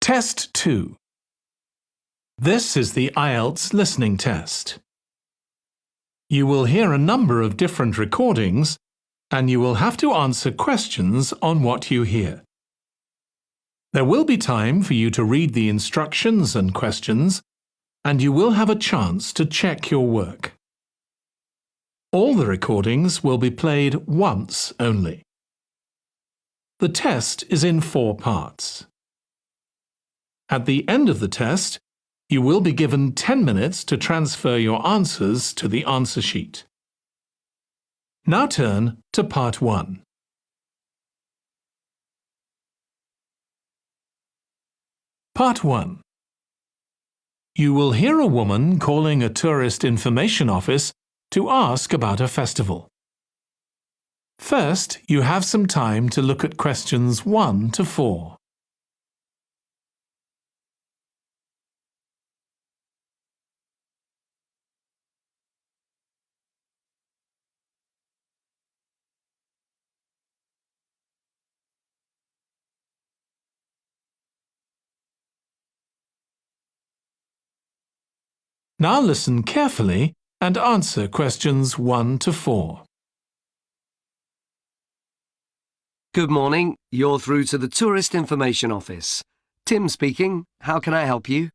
Test 2. This is the IELTS Listening Test. You will hear a number of different recordings and you will have to answer questions on what you hear. There will be time for you to read the instructions and questions, and you will have a chance to check your work. All the recordings will be played once only. The test is in 4 parts. At the end of the test, you will be given 10 minutes to transfer your answers to the answer sheet. Now turn to Part 1. Part 1. You will hear a woman calling a tourist information office to ask about a festival. First, you have some time to look at questions 1 to 4. Now listen carefully and answer questions 1 to 4. Good morning. You're through to the Tourist Information Office. Tim speaking. How can I help you?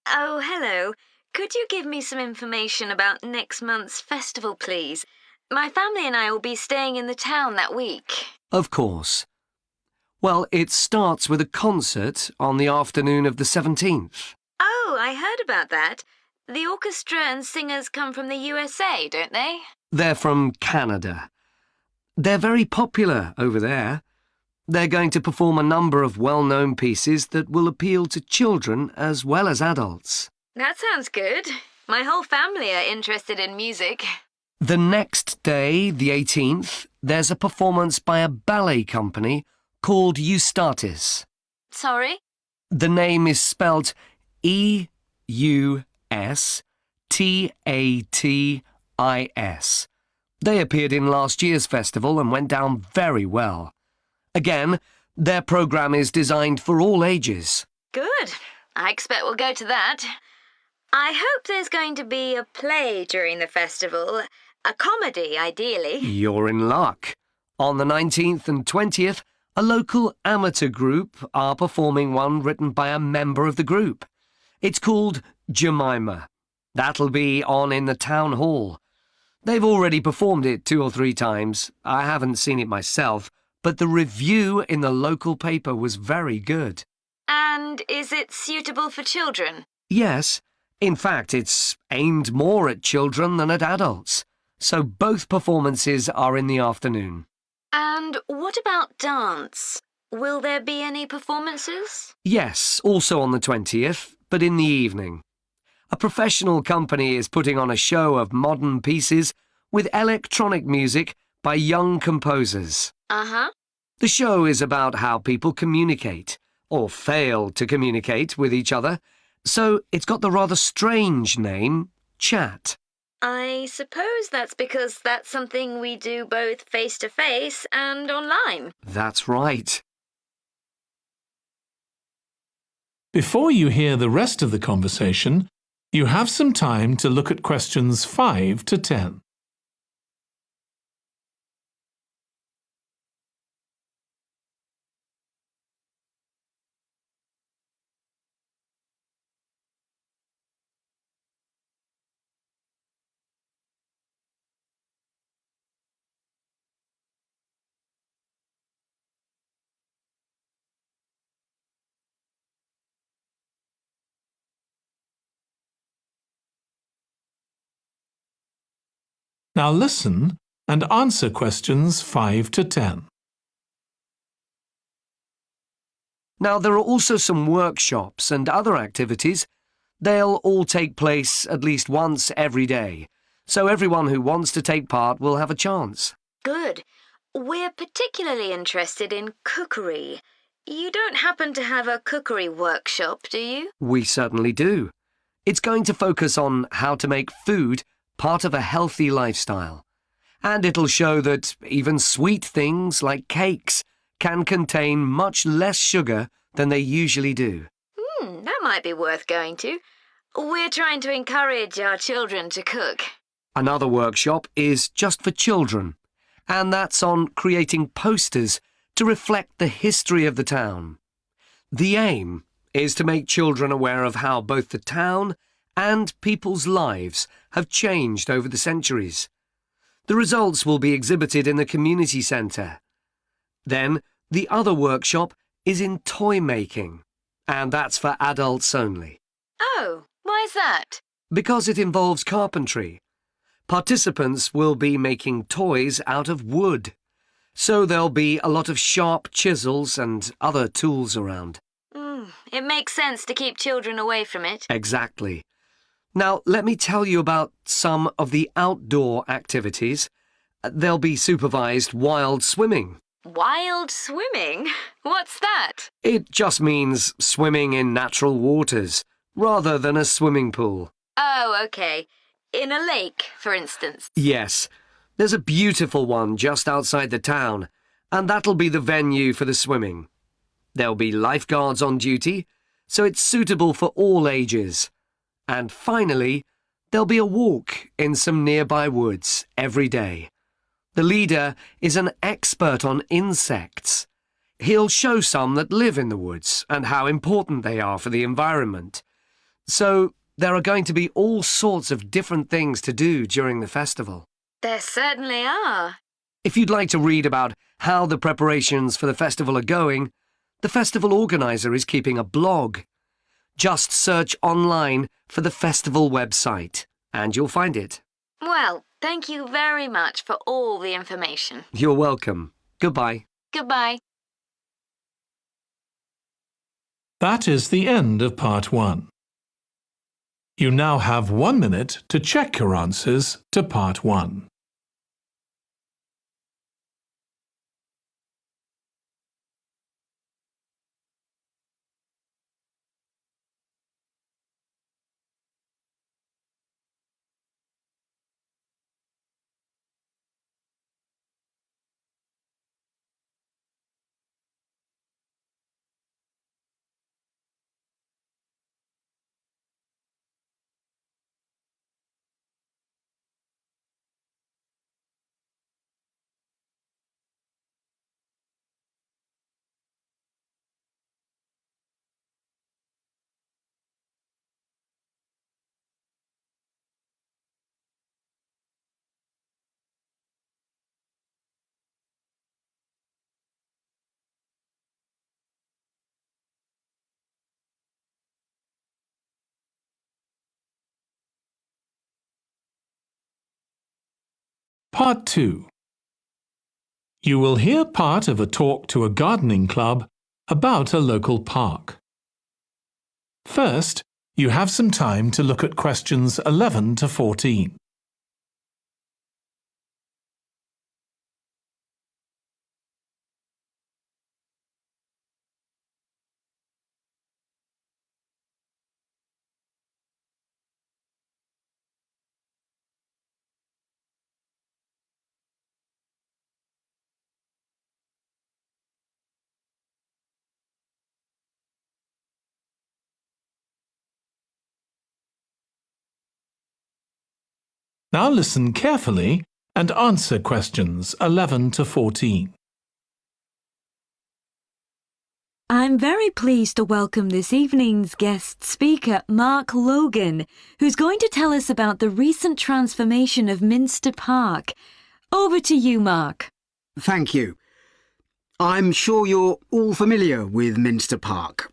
Oh, hello. Could you give me some information about next month's festival, please? My family and I will be staying in the town that week. Of course. Well, it starts with a concert on the afternoon of the 17th. Oh, I heard about that. The orchestra and singers come from the USA, don't they? They're from Canada. They're very popular over there. They're going to perform a number of well-known pieces that will appeal to children as well as adults. That sounds good. My whole family are interested in music. The next day, the 18th, there's a performance by a ballet company called Eustatis. Sorry? The name is spelled Eustatis. They appeared in last year's festival and went down very well. Again, their programme is designed for all ages. Good. I expect we'll go to that. I hope there's going to be a play during the festival. A comedy, ideally. You're in luck. On the 19th and 20th, a local amateur group are performing one written by a member of the group. It's called Jemima. That'll be on in the town hall. They've already performed it 2 or 3 times. I haven't seen it myself, but the review in the local paper was very good. And is it suitable for children? Yes. In fact, it's aimed more at children than at adults. So both performances are in the afternoon. And what about dance? Will there be any performances? Yes, also on the 20th, but in the evening. A professional company is putting on a show of modern pieces with electronic music by young composers. Uh-huh. The show is about how people communicate, or fail to communicate with each other, so it's got the rather strange name, chat. I suppose that's because that's something we do both face-to-face and online. That's right. Before you hear the rest of the conversation, you have some time to look at questions 5 to 10. Now listen and answer questions 5 to 10. Now, there are also some workshops and other activities. They'll all take place at least once every day, so everyone who wants to take part will have a chance. Good. We're particularly interested in cookery. You don't happen to have a cookery workshop, do you? We certainly do. It's going to focus on how to make food part of a healthy lifestyle. And it'll show that even sweet things like cakes can contain much less sugar than they usually do. That might be worth going to. We're trying to encourage our children to cook. Another workshop is just for children, and that's on creating posters to reflect the history of the town. The aim is to make children aware of how both the town and people's lives have changed over the centuries. The results will be exhibited in the community centre. Then, the other workshop is in toy making, and that's for adults only. Oh, why's that? Because it involves carpentry. Participants will be making toys out of wood, so there'll be a lot of sharp chisels and other tools around. It makes sense to keep children away from it. Exactly. Now, let me tell you about some of the outdoor activities. There'll be supervised wild swimming. Wild swimming? What's that? It just means swimming in natural waters, rather than a swimming pool. Oh, okay. In a lake, for instance. Yes, there's a beautiful one just outside the town, and that'll be the venue for the swimming. There'll be lifeguards on duty, so it's suitable for all ages. And finally, there'll be a walk in some nearby woods every day. The leader is an expert on insects. He'll show some that live in the woods and how important they are for the environment. So there are going to be all sorts of different things to do during the festival. There certainly are. If you'd like to read about how the preparations for the festival are going, the festival organizer is keeping a blog. Just search online for the festival website, and you'll find it. Well, thank you very much for all the information. You're welcome. Goodbye. Goodbye. That is the end of Part 1. You now have 1 minute to check your answers to Part 1. Part 2. You will hear part of a talk to a gardening club about a local park. First, you have some time to look at questions 11 to 14. Now listen carefully and answer questions 11 to 14. I'm very pleased to welcome this evening's guest speaker, Mark Logan, who's going to tell us about the recent transformation of Minster Park. Over to you, Mark. Thank you. I'm sure you're all familiar with Minster Park.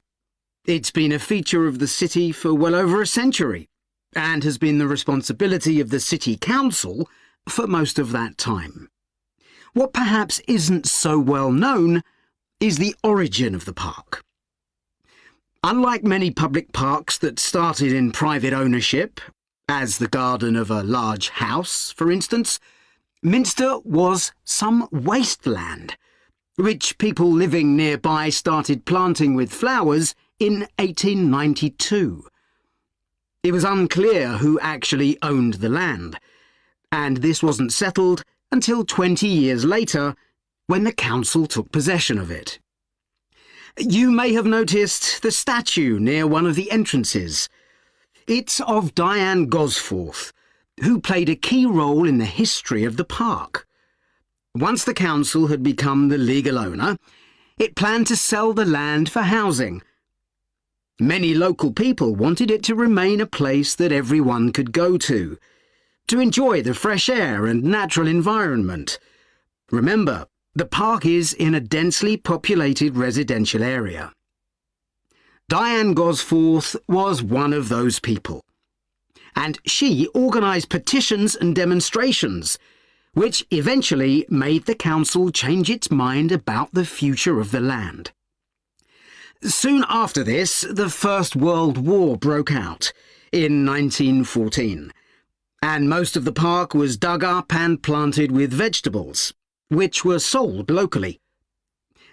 It's been a feature of the city for well over a century, and has been the responsibility of the City Council for most of that time. What perhaps isn't so well known is the origin of the park. Unlike many public parks that started in private ownership, as the garden of a large house, for instance, Minster was some wasteland, which people living nearby started planting with flowers in 1892. It was unclear who actually owned the land, and this wasn't settled until 20 years later, when the council took possession of it. You may have noticed the statue near one of the entrances. It's of Diane Gosforth, who played a key role in the history of the park. Once the council had become the legal owner, it planned to sell the land for housing. Many local people wanted it to remain a place that everyone could go to enjoy the fresh air and natural environment. Remember, the park is in a densely populated residential area. Diane Gosforth was one of those people, and she organised petitions and demonstrations, which eventually made the council change its mind about the future of the land. Soon after this, the First World War broke out in 1914, and most of the park was dug up and planted with vegetables, which were sold locally.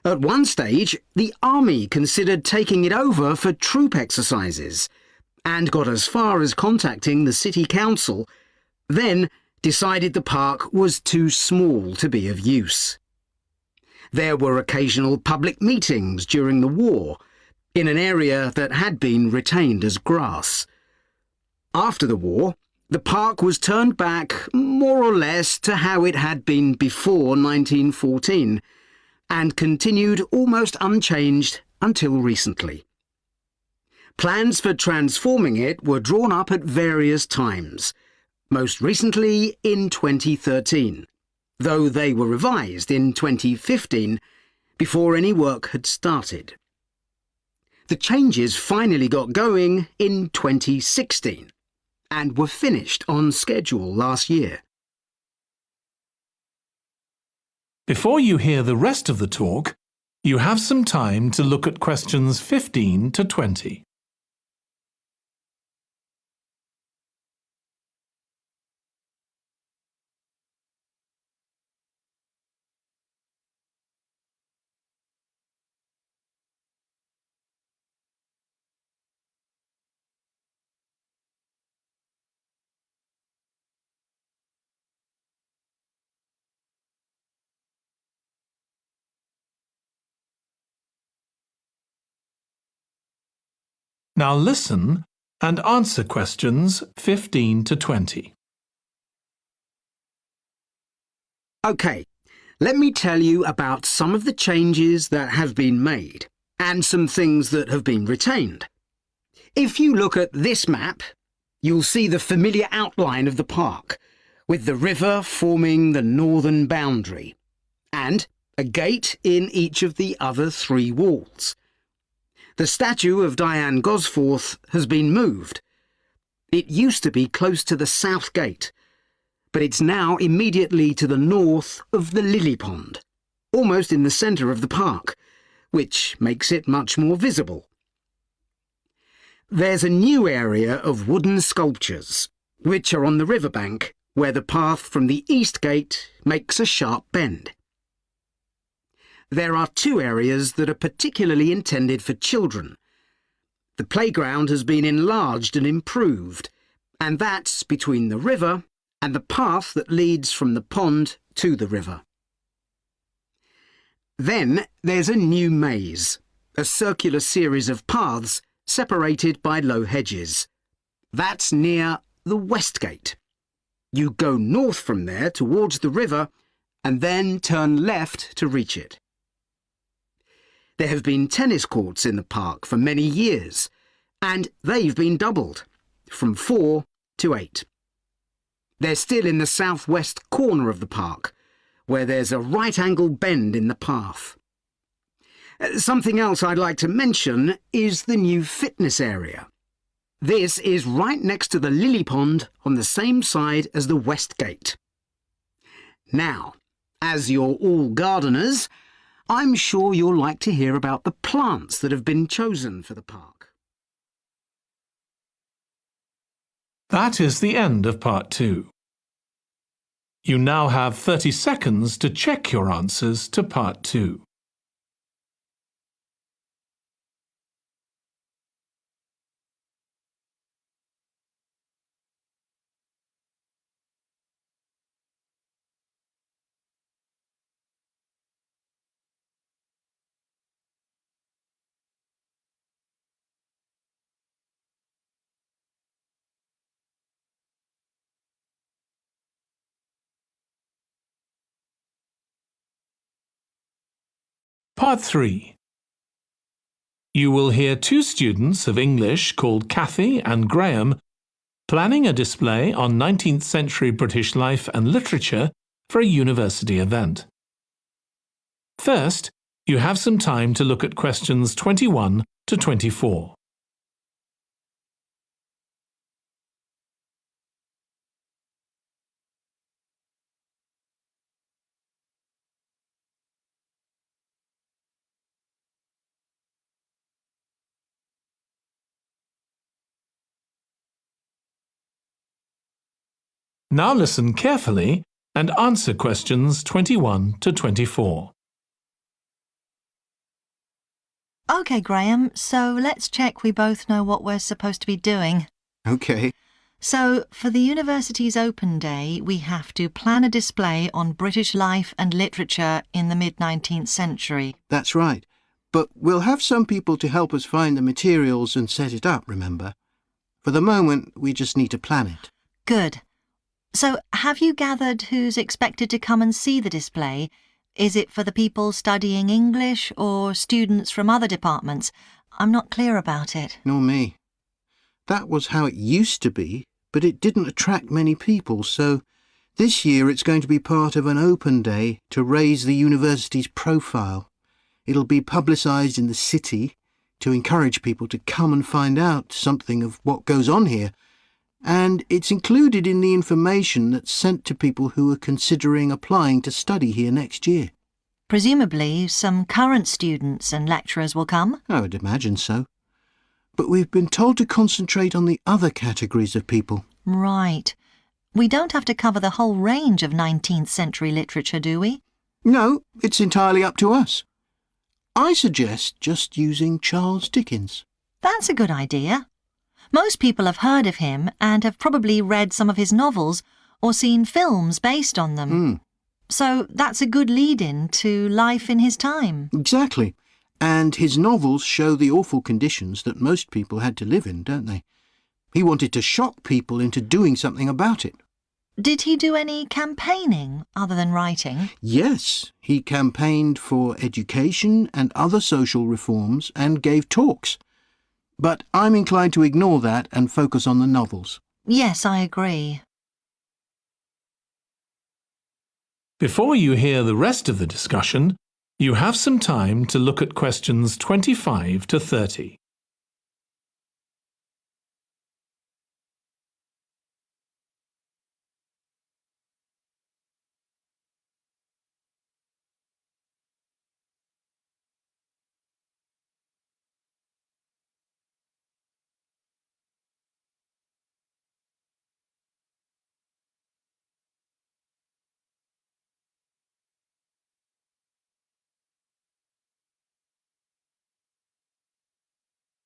At one stage, the army considered taking it over for troop exercises and got as far as contacting the city council, then decided the park was too small to be of use. There were occasional public meetings during the war in an area that had been retained as grass. After the war, the park was turned back more or less to how it had been before 1914 and continued almost unchanged until recently. Plans for transforming it were drawn up at various times, most recently in 2013, though they were revised in 2015 before any work had started. The changes finally got going in 2016 and were finished on schedule last year. Before you hear the rest of the talk, you have some time to look at questions 15 to 20. Now listen and answer questions 15 to 20. OK, let me tell you about some of the changes that have been made and some things that have been retained. If you look at this map, you'll see the familiar outline of the park, with the river forming the northern boundary, and a gate in each of the other three walls. The statue of Diane Gosforth has been moved. It used to be close to the south gate, but it's now immediately to the north of the lily pond, almost in the centre of the park, which makes it much more visible. There's a new area of wooden sculptures, which are on the riverbank, where the path from the east gate makes a sharp bend. There are two areas that are particularly intended for children. The playground has been enlarged and improved, and that's between the river and the path that leads from the pond to the river. Then there's a new maze, a circular series of paths separated by low hedges. That's near the west gate. You go north from there towards the river and then turn left to reach it. There have been tennis courts in the park for many years, and they've been doubled, from 4 to 8. They're still in the southwest corner of the park, where there's a right-angle bend in the path. Something else I'd like to mention is the new fitness area. This is right next to the lily pond on the same side as the west gate. Now, as you're all gardeners, I'm sure you'll like to hear about the plants that have been chosen for the park. That is the end of part 2. You now have 30 seconds to check your answers to part 2. Part 3. You will hear two students of English called Kathy and Graham planning a display on 19th century British life and literature for a university event. First, you have some time to look at questions 21 to 24. Now listen carefully and answer questions 21 to 24. OK, Graham, so let's check we both know what we're supposed to be doing. OK. So, for the university's open day, we have to plan a display on British life and literature in the mid-19th century. That's right. But we'll have some people to help us find the materials and set it up, remember? For the moment, we just need to plan it. Good. So, have you gathered who's expected to come and see the display? Is it for the people studying English or students from other departments? I'm not clear about it. Nor me. That was how it used to be, but it didn't attract many people, so this year it's going to be part of an open day to raise the university's profile. It'll be publicised in the city to encourage people to come and find out something of what goes on here. And it's included in the information that's sent to people who are considering applying to study here next year. Presumably, some current students and lecturers will come? I would imagine so. But we've been told to concentrate on the other categories of people. Right. We don't have to cover the whole range of 19th century literature, do we? No, it's entirely up to us. I suggest just using Charles Dickens. That's a good idea. Most people have heard of him and have probably read some of his novels or seen films based on them. So that's a good lead-in to life in his time. Exactly. And his novels show the awful conditions that most people had to live in, don't they? He wanted to shock people into doing something about it. Did he do any campaigning other than writing? Yes, he campaigned for education and other social reforms and gave talks. But I'm inclined to ignore that and focus on the novels. Yes, I agree. Before you hear the rest of the discussion, you have some time to look at questions 25 to 30.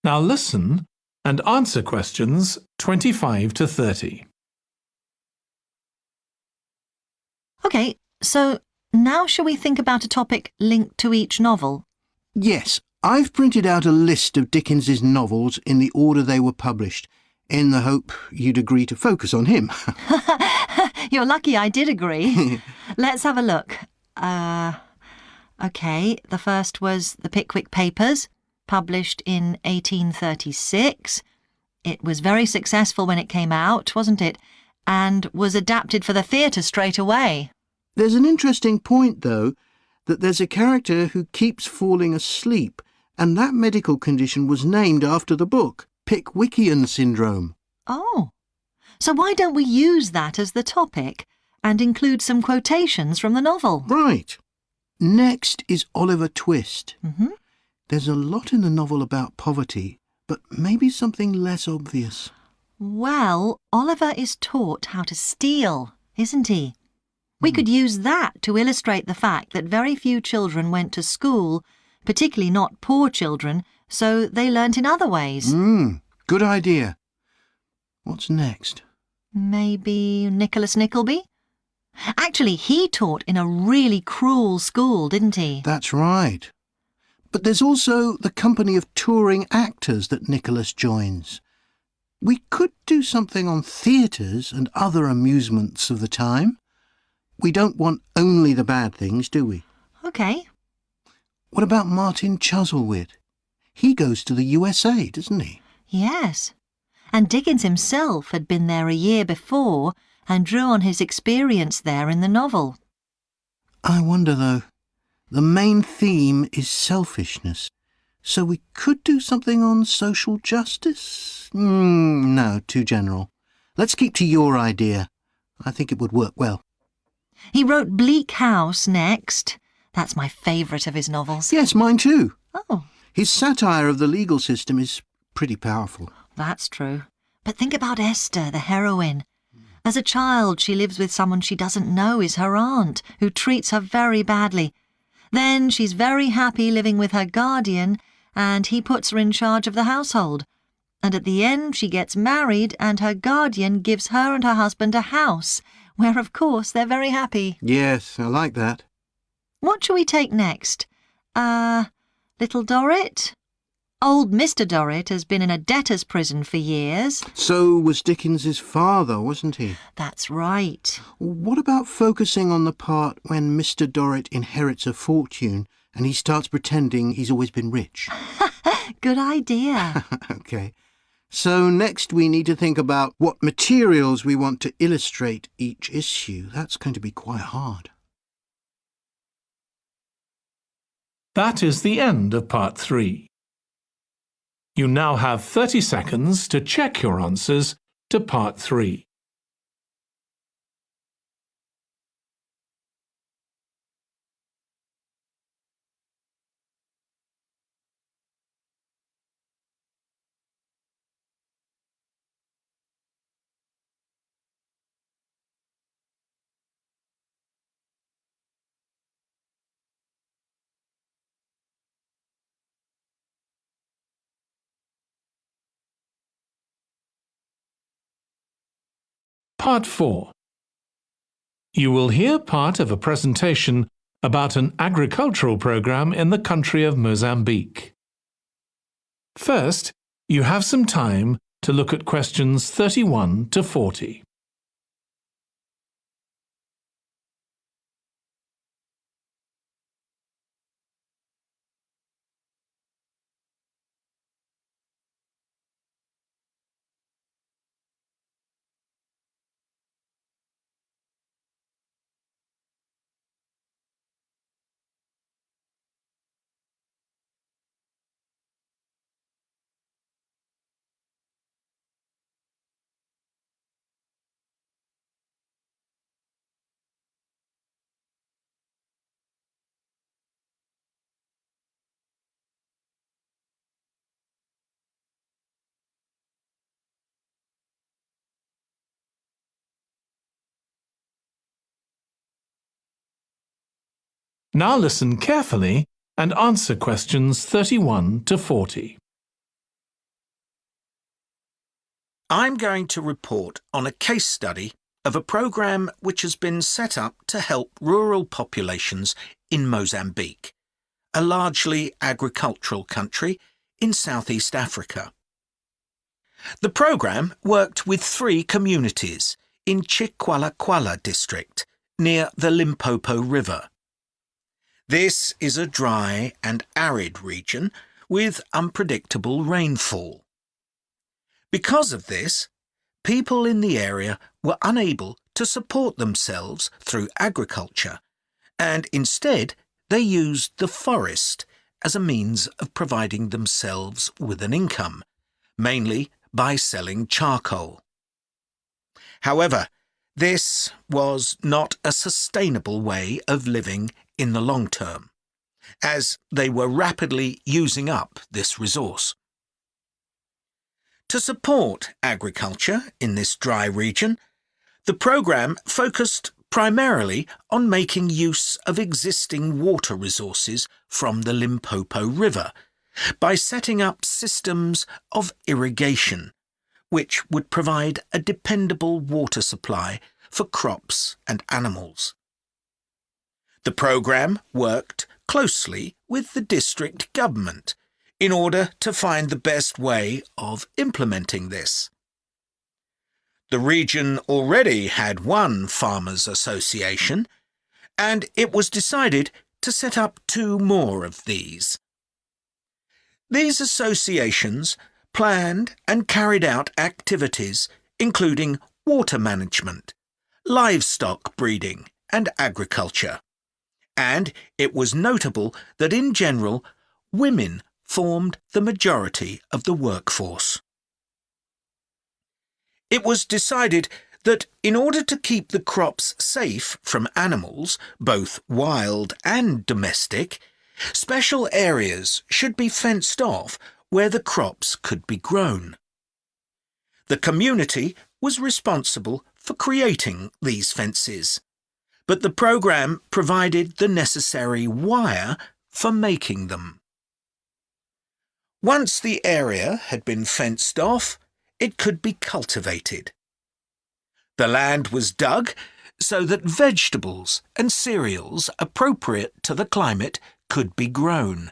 Now listen and answer questions 25 to 30. OK, so now shall we think about a topic linked to each novel? Yes, I've printed out a list of Dickens's novels in the order they were published, in the hope you'd agree to focus on him. You're lucky I did agree. Let's have a look. OK, the first was The Pickwick Papers, published in 1836. It was very successful when it came out, wasn't it? And was adapted for the theatre straight away. There's an interesting point, though, that there's a character who keeps falling asleep, and that medical condition was named after the book, Pickwickian syndrome. Oh, so why don't we use that as the topic and include some quotations from the novel? Right. Next is Oliver Twist. Mm-hmm. There's a lot in the novel about poverty, but maybe something less obvious. Well, Oliver is taught how to steal, isn't he? We could use that to illustrate the fact that very few children went to school, particularly not poor children, so they learnt in other ways. Good idea. What's next? Maybe Nicholas Nickleby? Actually, he taught in a really cruel school, didn't he? That's right. But there's also the company of touring actors that Nicholas joins. We could do something on theatres and other amusements of the time. We don't want only the bad things, do we? OK. What about Martin Chuzzlewit? He goes to the USA, doesn't he? Yes. And Dickens himself had been there a year before and drew on his experience there in the novel. I wonder, though. The main theme is selfishness. So we could do something on social justice? No, too general. Let's keep to your idea. I think it would work well. He wrote Bleak House next. That's my favourite of his novels. Yes, mine too. Oh, His satire of the legal system is pretty powerful. that's true. But think about Esther, the heroine. As a child, she lives with someone she doesn't know is her aunt, who treats her very badly. Then she's very happy living with her guardian, and he puts her in charge of the household. And at the end, she gets married, and her guardian gives her and her husband a house, where, of course, they're very happy. Yes, I like that. What shall we take next? Little Dorrit? Old Mr. Dorrit has been in a debtor's prison for years. So was Dickens's father, wasn't he? That's right. What about focusing on the part when Mr. Dorrit inherits a fortune and he starts pretending he's always been rich? Good idea. OK. So next we need to think about what materials we want to illustrate each issue. That's going to be quite hard. That is the end of part 3. You now have 30 seconds to check your answers to part 3. Part 4. You will hear part of a presentation about an agricultural program in the country of Mozambique. First, you have some time to look at questions 31 to 40. Now listen carefully and answer questions 31 to 40. I'm going to report on a case study of a programme which has been set up to help rural populations in Mozambique, a largely agricultural country in Southeast Africa. The programme worked with 3 communities in Chikwalakwala district near the Limpopo River. This is a dry and arid region with unpredictable rainfall. Because of this, people in the area were unable to support themselves through agriculture, and instead they used the forest as a means of providing themselves with an income, mainly by selling charcoal. However, this was not a sustainable way of living in the long term, as they were rapidly using up this resource. To support agriculture in this dry region, the programme focused primarily on making use of existing water resources from the Limpopo River by setting up systems of irrigation, which would provide a dependable water supply for crops and animals. The programme worked closely with the district government in order to find the best way of implementing this. The region already had one farmers' association, and it was decided to set up 2 more of these. These associations planned and carried out activities including water management, livestock breeding and agriculture. And it was notable that in general, women formed the majority of the workforce. It was decided that in order to keep the crops safe from animals, both wild and domestic, special areas should be fenced off where the crops could be grown. The community was responsible for creating these fences, but the programme provided the necessary wire for making them. Once the area had been fenced off, it could be cultivated. The land was dug so that vegetables and cereals appropriate to the climate could be grown,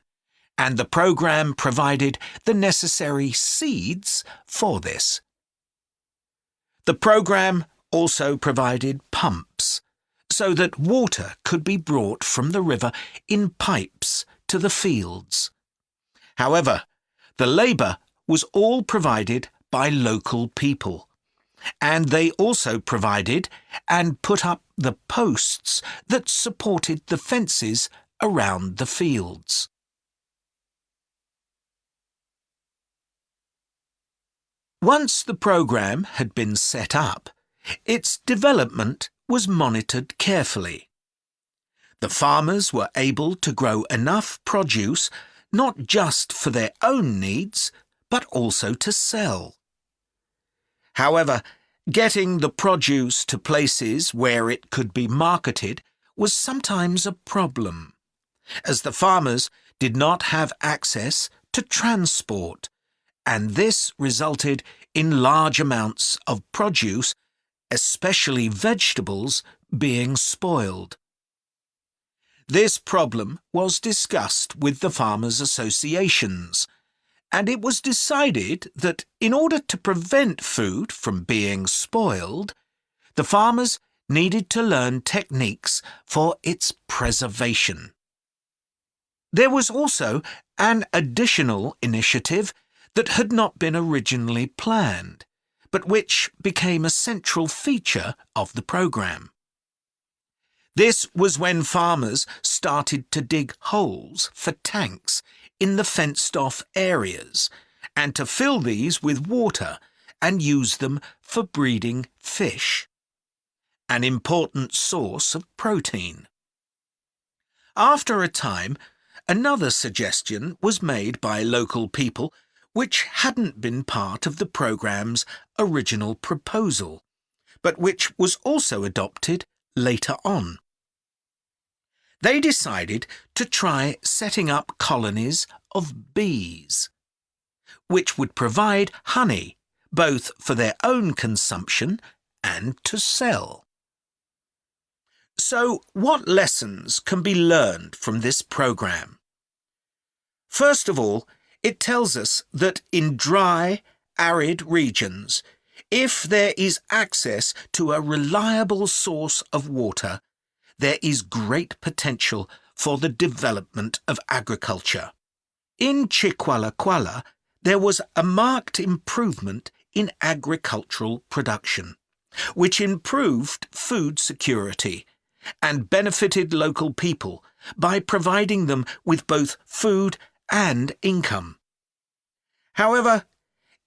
and the programme provided the necessary seeds for this. The programme also provided pumps so that water could be brought from the river in pipes to the fields. However, the labour was all provided by local people, and they also provided and put up the posts that supported the fences around the fields. Once the programme had been set up, its development was monitored carefully. The farmers were able to grow enough produce not just for their own needs, but also to sell. However, getting the produce to places where it could be marketed was sometimes a problem, as the farmers did not have access to transport, and this resulted in large amounts of produce, especially vegetables, being spoiled. This problem was discussed with the farmers' associations, and it was decided that in order to prevent food from being spoiled, the farmers needed to learn techniques for its preservation. There was also an additional initiative that had not been originally planned, but which became a central feature of the programme. This was when farmers started to dig holes for tanks in the fenced-off areas and to fill these with water and use them for breeding fish, an important source of protein. After a time, another suggestion was made by local people which hadn't been part of the programme's original proposal, but which was also adopted later on. They decided to try setting up colonies of bees, which would provide honey both for their own consumption and to sell. So, what lessons can be learned from this programme? First of all, it tells us that in dry, arid regions, if there is access to a reliable source of water, there is great potential for the development of agriculture. In Chiqualaquala, there was a marked improvement in agricultural production, which improved food security and benefited local people by providing them with both food and income. However,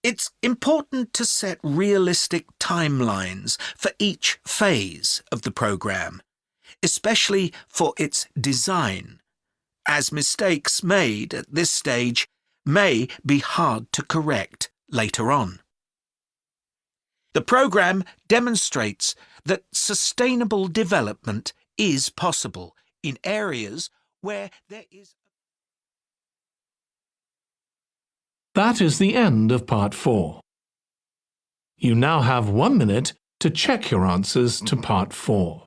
it's important to set realistic timelines for each phase of the programme, especially for its design, as mistakes made at this stage may be hard to correct later on. The programme demonstrates that sustainable development is possible in areas where there is. That is the end of Part 4. You now have 1 minute to check your answers to Part 4.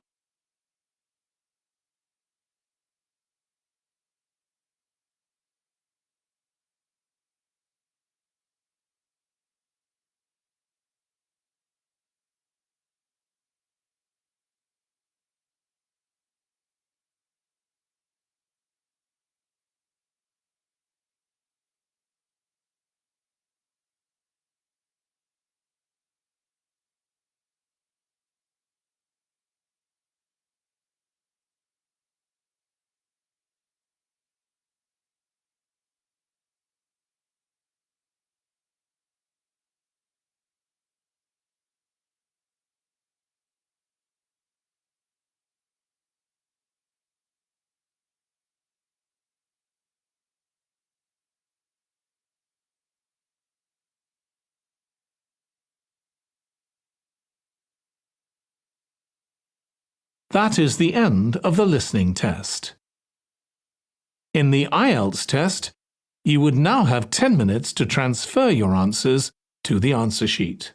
That is the end of the listening test. In the IELTS test, you would now have 10 minutes to transfer your answers to the answer sheet.